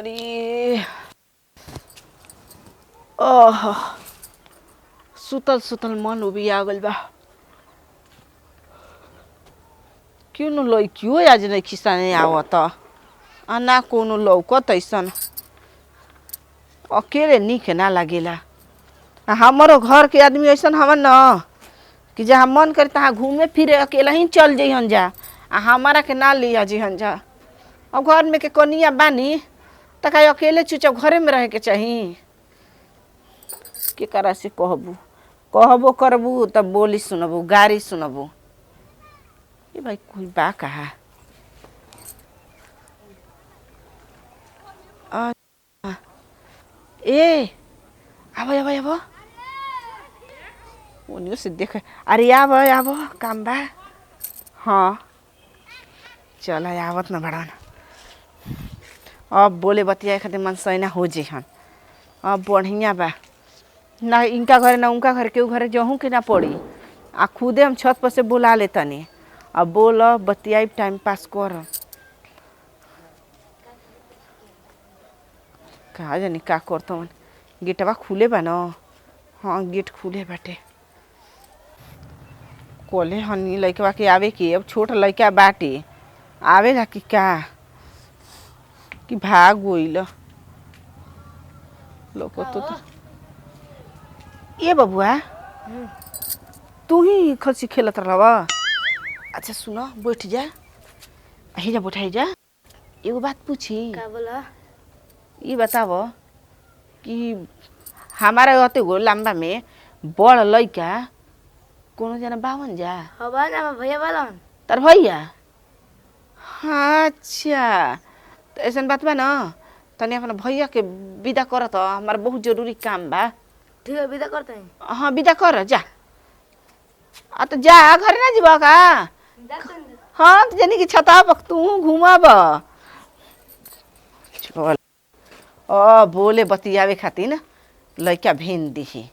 अरे ओह सुतल सुतल मन उबी आ गइल बा। क्यों न लइकियो आज नहीं खिसाने आवत आ ना कोनो लौकत ऐसन अकेले निक ना लागेला। हमारो घर के आदमी ऐसन हवन न कि जहाँ मन करे तहाँ घूमे फिरे अकेला ही चल जइहन जा आ हमारा के ना लिया जइहन जा। अब घर में के कनिया बानी त का अकेले चुपचाप घरे में रहे के चाही। के करा से कहबो करबू तब बोली सुनबू गारी सुनबू। ये भाई कोई बा कहा ए आबो आबो आबो उन्हीं से देख। अरे आबो आबो काम बा। हाँ चल आवत न बड़न अब बोले बतिया खातिर मन सैना हो जेहन। अब बढ़िया बा ना इनका घर ना उनका घर केहू घर जहूँ के ना पड़ी आ खुदे हम छत पर से बुला ले तनी। अब बोल बतियाई टाइम पास कर कहा जानी का करता मन। गेटवा खुले बा न। हाँ गेट खुले बाटे। कोले हनी लइकवा के आवे के अब छोट लइका बाटे आवेला कि का कि भाग गइल लोग तो ये बबुआ तू ही खसी खेलत रहवा। अच्छा सुनो बैठ जा ही जा बैठाई जा। एगो बात पूछी का बोला? ये बताओ कि हमारा अते गो लंबा में बड़ लइका कोनो जना बावन जा हवा ना भैया बालन तर भैया। अच्छा तो ऐसा बात बा न तनी अपना भैया के विदा करत हमार बहुत जरूरी काम बा। ठीक है विदा करते हैं। हाँ विदा कर जा। आ तो जा घर ना जीवा का। हाँ तो जानी कि छता पर तू घुमाब चल बोले बतियावे खातिर न लइका भेन दिही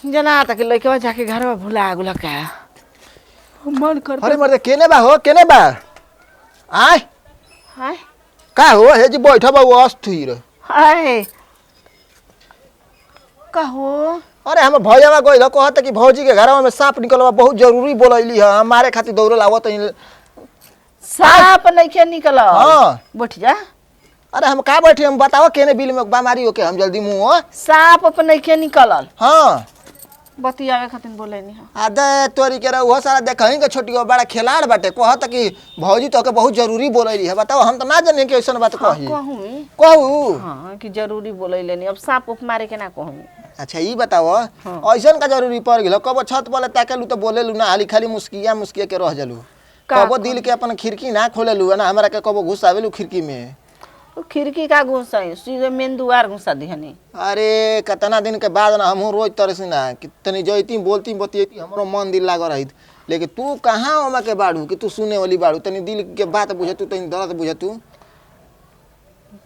जना तक लइका जाके घर में भुला गुला का मन कर। अरे मर्दे केने बा हो केने बा आय हाय का हो हे जी बैठा बा वो अस्थिर। हाय कहो अरे हम भैया गइल कहत कि भौजी के घरवा में सांप निकलवा बहुत जरूरी बोलैली ह हमारे खातिर दौड़ल आवत। सांप नहीं निकल। हाँ बैठ जा। अरे हम का बैठे हम बताओ केने बिल में बीमारी होके हम जल्दी मुंह। सांप अपन नहीं निकलल हाँ बतियावे खातिर बोले नहीं। आदे तोरी के वो सारा देखही के छोटी बड़ा खिलाड़ बाटे कहत कि भौजी तो के बहुत जरूरी बोलैली है। बताओ हम तो ना जाने कि ऐसन बात कही कहू। हाँ कि जरूरी बोले लेनी अब सांप उप मारे के ना कहूँ। अच्छा ये बताओ ऐसन का जरूरी पड़ गइल कब छत पर ताकेलू तो बोलेलू ना हाली खाली मुस्किया मुस्किया के रह जलू कबो दिल के अपन खिड़की ना खोलेलू ना हमरा के कबो घुस आवेलू खिड़की में। खिड़की का घुसा सीधे मेन दुआर घुसा दिहनी। अरे कितना दिन के बाद ना हमहू रोज तरसी ना कि तनी जैती बोलती बतियती हमरो मन दिल लाग रही। लेकिन तू कहाँ ओमा के बाड़ू कि तू सुने वाली बाड़ू तनी दिल के बात बुझतू तनी दर्द बुझतू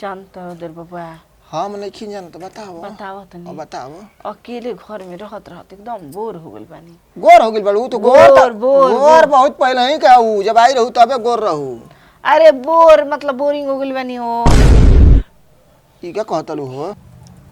जानता हो देर बाबा हम नहीं खिन जानत। बताओ बताओ तनी बताओ अकेले घर में रहत रहत एकदम बोर हो गइल बानी। गोर हो गइल बाड़ू तो गोर बहुत पहले ही कहू जब आई रहू तबे गोर रहू। अरे बोर मतलब बोरिंग हो गइल बानी हो। ई का कहतलू हो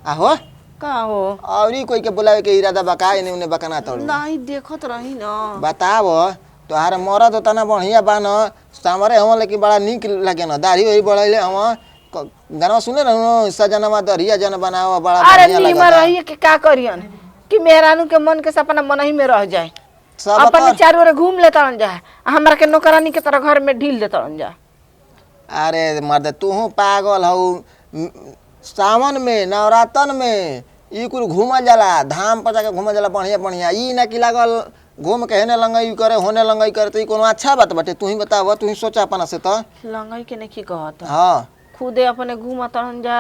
आहो का हो औरी कोई के बुलावे के इरादा बका इने उने बकना तड़ू नहीं देखत रही न। बताओ तोहार मरद होता ना बढ़िया बा न सामरे हम लेकिन बड़ा निक लगे न दाढ़ी वही बढ़ाइले हम गाना सुने न सजनवा दरिया जन बनावा बड़ा अरे बढ़िया नीमर रही के का करियन कि मेहरानू के मन के सपना मन ही में रह जाए सब अपन चारों ओर घूम लेता जा हमरा के नौकरानी के तरह घर में ढील देता जा। अरे मर्द तू पागल हऊ सावन में नवरातन में ई कुल घूमल जाला धाम पर जाके घूमल जाला बढ़िया बढ़िया ई ना कि लागल घूम के हेने लंगई करे होने लंगई करे तो ई कोनो अच्छा बात बाटे। तू ही बताव तू ही सोचा अपना से तो लंगई के नहीं कहत हाँ खुदे अपने घूमत जा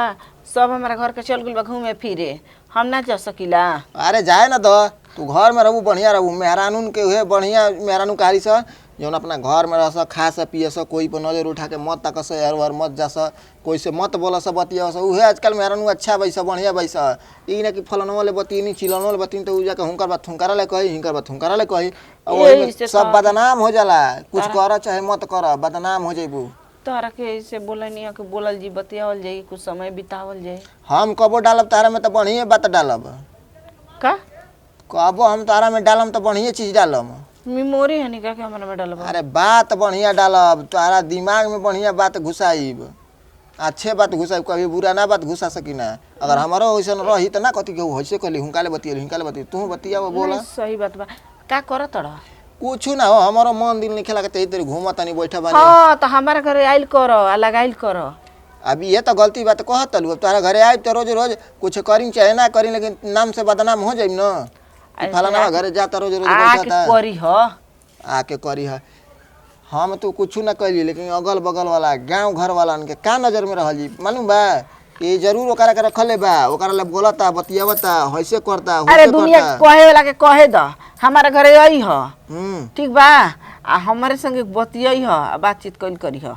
सब हमारा घर के चल गइल घूमे फिरे हम ना जा सकीला। अरे जाए ना तो तू घर में रहू बढ़िया रहू मेहरानून के उहे बढ़िया मेहरानू कहारी सा जौन अपना घर में रह खा सा पिए सा कोई पर नजर उठा के मत तक यार वार मत जा सा कोई से मत बोला सा बतिया सा उहे आजकल मेहरानू अच्छा बैसा बढ़िया बैसा ई ना कि फलन वाले बतीनी चिलन वाले बतीनी तो उ जाके हुनकर बात थुंकारा ले कही हिंकर बात थुंकारा ले कही और सब बदनाम हो जाला कुछ कर चाहे मत कर बदनाम हो जइबू। तोहरा के ऐसे बोला नहीं कि बोलल जी बतियावल जाई कुछ समय बितावल जाए। हम कबो डालब तारा में तो बढ़िया बात डालब। का कबो हम तारा में डालम तो बढ़िया चीज डालम। मेमोरी है निका के हमरा में डालबा। अरे बात बढ़िया डालब, तारा दिमाग में बढ़िया बात घुसाइब, अच्छे बात घुसाइब, कभी बुरा ना बात घुसा सकी ना। अगर हमारो वैसन रही तो ना कथी के वैसे कहली हुनकाले बतिया तू बतिया बोला। नहीं, सही बात बा। का करत तड़ा? कुछ ना हो, हमारो मन दिल नहीं खेला के तेरी घूमा तनी बैठा बानी। हाँ तो हमारे घरे आइल करो आ लगाइल करो। अभी ये तो गलती बात कहत तलू। अब तारा घरे आइब तो रोज रोज कुछ करी चाहे ना करी, लेकिन नाम से बदनाम हो जाइब ना। फलाना घरे जाता रोज रोज आके बैठता करी हो। आके करी है। हम तो कुछ ना कैली, लेकिन अगल बगल वाला गांव घर वाला के का नजर में रहल जी मालूम बा। ये जरूर ओकरा के रखले बा, ओकरा ले बोलता बतियावता ऐसे करता अरे वैसे दुनिया करता। कहे वाला के कहे द हमारे घरे आई हो। ठीक बा आ हमारे संगे बतियाई हो आ बातचीत कइल करी हो।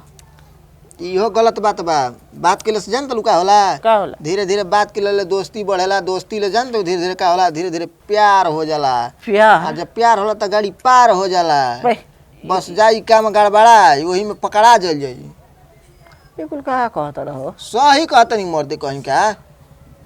इहो गलत बात बा। बात के लिए से जानत लुका होला। का होला? धीरे धीरे बात के लिए दोस्ती बढ़ेला, दोस्ती ले जानते धीरे धीरे का होला, धीरे धीरे प्यार हो जाला। आ जब प्यार होला तो गाड़ी पार हो जाला। बस जाई काम गड़बड़ा वही में पकड़ा जल जाई। बिल्कुल का कहत रहो। सही कहत नहीं मर्दे कहीं का।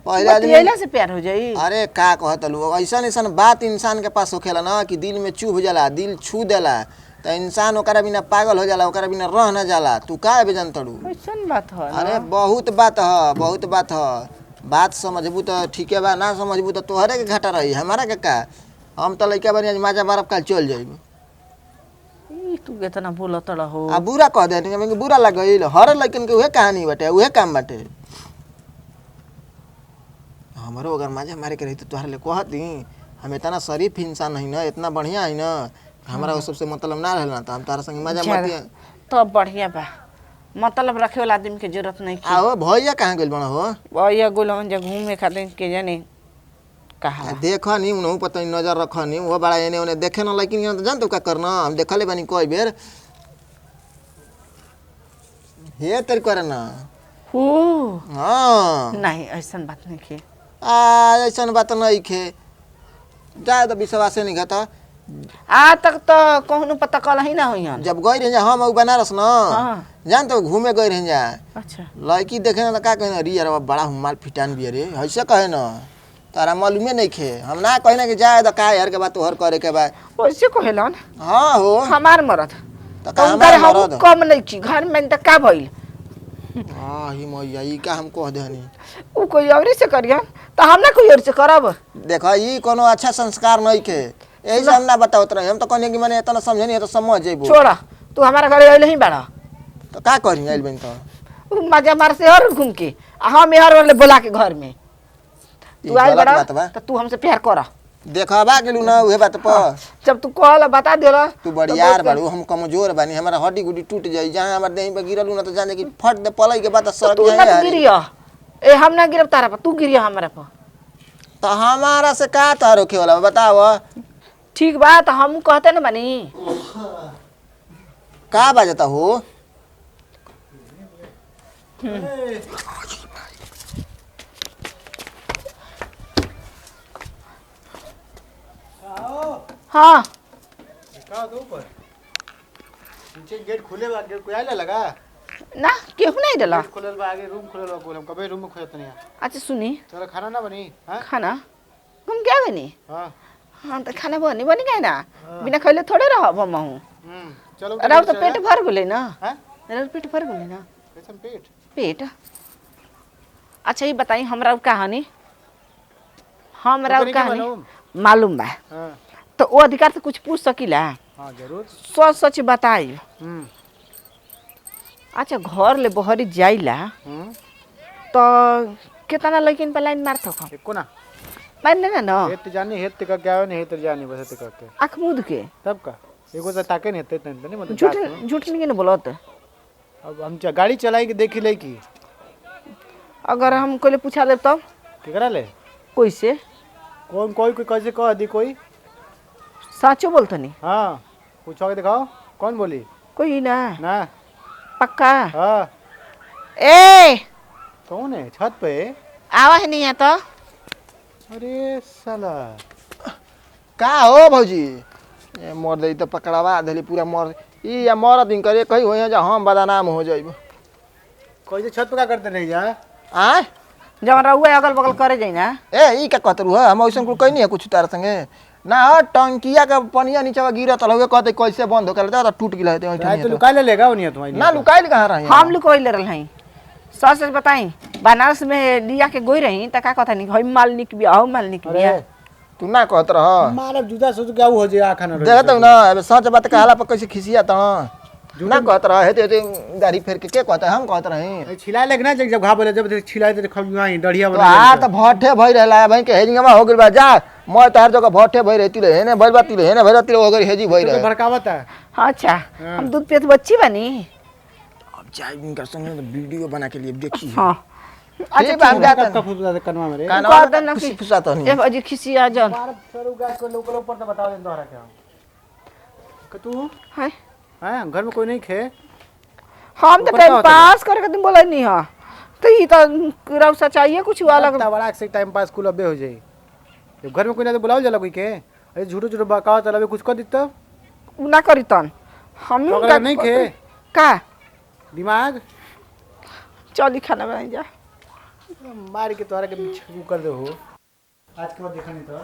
पहले आदमी बतियाइला से प्यार हो जाई। अरे का कहत लू, ऐसन ऐसन बात इंसान के पास होखेला ना कि दिल में चुभ जाला, दिल छू देला, तो इंसान ओकरा बिना पागल हो जाला, ओकरा बिना रह न जाला। तू का बेजन तड़ू? ऐसन बात हो। अरे बहुत बात ह, बहुत बात ह। बात समझबू तो ठीके बा, ना समझबू तो तोहरे के घाटा रही, हमारा के का। हम तो लइका बनी आज माजा मारब काल चल जाइब। तू कितना बोलत रहो। आ बुरा कह दे, हमके बुरा लग गइल। हर लइकन के उहे कहानी बाटे, उहे काम बाटे। हमरो अगर माजा मारे के रही तो तोहरे ले कहती। हम इतना शरीफ इंसान है ना, इतना बढ़िया है ना, हमारा उस सबसे मतलब ना रहना तो हम तारा संग मजा मारती। तो बढ़िया बा, मतलब रखे वाला आदमी के जरूरत नहीं की। आओ भैया कहाँ गइल बड़ा हो? भैया गुलवन जा घूमे खातिर के जाने कहा। देखा नहीं उन्हों पता नहीं, नजर रखा नहीं, वो बड़ा एने उन्हें देखे ना। लेकिन यहाँ तो जानते का करना, हम देखले बानी कई बेर। हे तेरी करे ना। हाँ नहीं ऐसा बात नहीं की। ऐसा बात नहीं खे, जाए तो विश्वास नहीं घता। आज तक तो कहूँ पता कल ही ना हुई। जब गई रही हम बनारस ना, जानते घूमे गई रही। अच्छा लड़की देखे ना तो का कहना, अरे यार बड़ा माल फिटान भी अरे ऐसे कहे ना, तारा मालूमे नहीं खे। हम ना कहना कि जाए तो का यार के बात तोहर करे के बा वैसे कहेलन। हाँ हो हमार मरद तो का हमार मरद कम नहीं की घर में तो का भइल। ही मैया ई का हम कह देनी। उ कोई और से करियन तो हम ना कोई और से करब। देखो ई कोनो अच्छा संस्कार नहीं के, यही से हम ना बतावत रहे। हम तो कहने कि मैंने इतना समझे नहीं तो समझ जेबो। छोड़ा तू हमारा घरे आइल ही बड़ा तो का करी आइल बन तो मजा मार से और घूम के हम यार वाले बोला के घर में तू आइल बड़ा तो तू हमसे प्यार करा। देखबा गेलू ना उहे बात पर। जब तू कहला बता देला तू बड़ियार बाड़ू, हम कमजोर बानी, हमारा हड्डी गुड्डी टूट जाई। जहां हमर देह पे गिरलू ना तो जाने कि फट दे पलई के बाद सर तू ना गिरिया। ए हम ना गिरब तारा पर, तू गिरिया हमरा पर। तो हमारा से का तार रोके वाला बताओ। ठीक बा तो हम कहते ना बनी का बाजता हो? हाँ का दो ऊपर नीचे गेट खुले बा, गेट कोई आइला लगा ना केहू नहीं डला। गेट खुलल बा, आगे रूम खुलल बा, बोल हम कबे रूम में खोजत नहीं। अच्छा सुनी चलो खाना ना बनी। हां खाना हम क्या बनी। हां हम तो खाना बनी बनी गए ना, बिना खैले थोड़े रहब हम हूँ। चलो राउर तो पेट भर गेले ना। हां राउर पेट भर गेले ना। कैसन पेट पेट अच्छा ये बताई हमरा कहानी। हमरा कहानी मालूम बा हां तो वो अधिकार से कुछ पूछ सकीला। हां जरूर सच सच बताई। अच्छा घर ले बहरी जाइला तो कितना लड़किन पे लाइन मारत हो? एको ना मार ना ना हेत जानी हेत का क्या नहीं हेत जानी बस हेत का आँख मूद के तब का एगो से ताके नहीं हेत नहीं मतलब झूठ झूठ नहीं ना बोलत। अब हम गाड़ी चलाई के देखी ले की अगर हम कोई पूछा दे तब केकरा ले कोई से कौन कोई कोई कैसे कह दी कोई साचो बोलतो नहीं। हां पूछो के दिखाओ कौन बोली कोई ना ना पक्का। हां ए कौन है छत पे? आवा है नहीं है तो अरे साला का हो भौजी? मोर दे तो पकड़ावा देली पूरा मोर ई या मरद दिन करे कहीं हो जा हम बदनाम हो जाइब। कैसे छत पे का करते नहीं जा? आय जब रहुआ अगल बगल करे जाई ना ए ई का कहतरू है हम ऐसन कुल कहीं नहीं है कुछ तार संगे ना टंकिया का पनिया नीचे गिरत हलवे कहते कैसे बंद हो कर टूट गिला रात तो लुका ले लेगा उन्हीं तुम्हारी ना लुकाइल कहाँ रही हम लोग कोई ले रहल हई। सच सच बताई बनारस में लिया के गोई रही त का कहता नहीं हई माल निक बिया हऊ माल निक बिया। तू ना कहत रह मारब जुदा सोच क्या हो जाए आखा ना देखत हूं ना अब सच बात कहला पर कैसे खिसिया त ना कहत रह हेते गाड़ी फेर के कहता है हम कहत रही छिला लगना जब घा बोले जब छिलाए तो खब डढ़िया तो आ त भट्ठे भई रहला है भाई के हेजिंगवा हो गेल बा जा मैं तार जगह भट्ठे भई रहती ले हेने भई बाती ले हेने भई रहती हो गई हेजी भई रहे भड़कावत है। अच्छा हम दूध पियत बच्ची बनी। अब जाई इनका संग वीडियो बना के लिए देखी हां अच्छा बात जाता कब फुसला कनवा में रे कह दे ना कि फुसा तो नहीं एक अजी खिसिया जन मार सरू गैस को लोकल ऊपर तो बताओ दिन दोहरा क्या कि तू है हैं घर में कोई नहीं खे हम तो टाइम पास करके तुम बोला नहीं हां तो ई तो रौसा चाहिए कुछ वाला लगता बड़ा से टाइम पास कुल अबे हो जाई जब घर में कोई ना तो बुलाओ जाला कोई के अरे झूठो झूठो बकाओ चलावे कुछ कर दित्ता ना करी तन हम तो अगर नहीं खे का दिमाग चली खाना बनाई जा मार के तोरा के कर दे हो आज के बाद देखा नहीं तो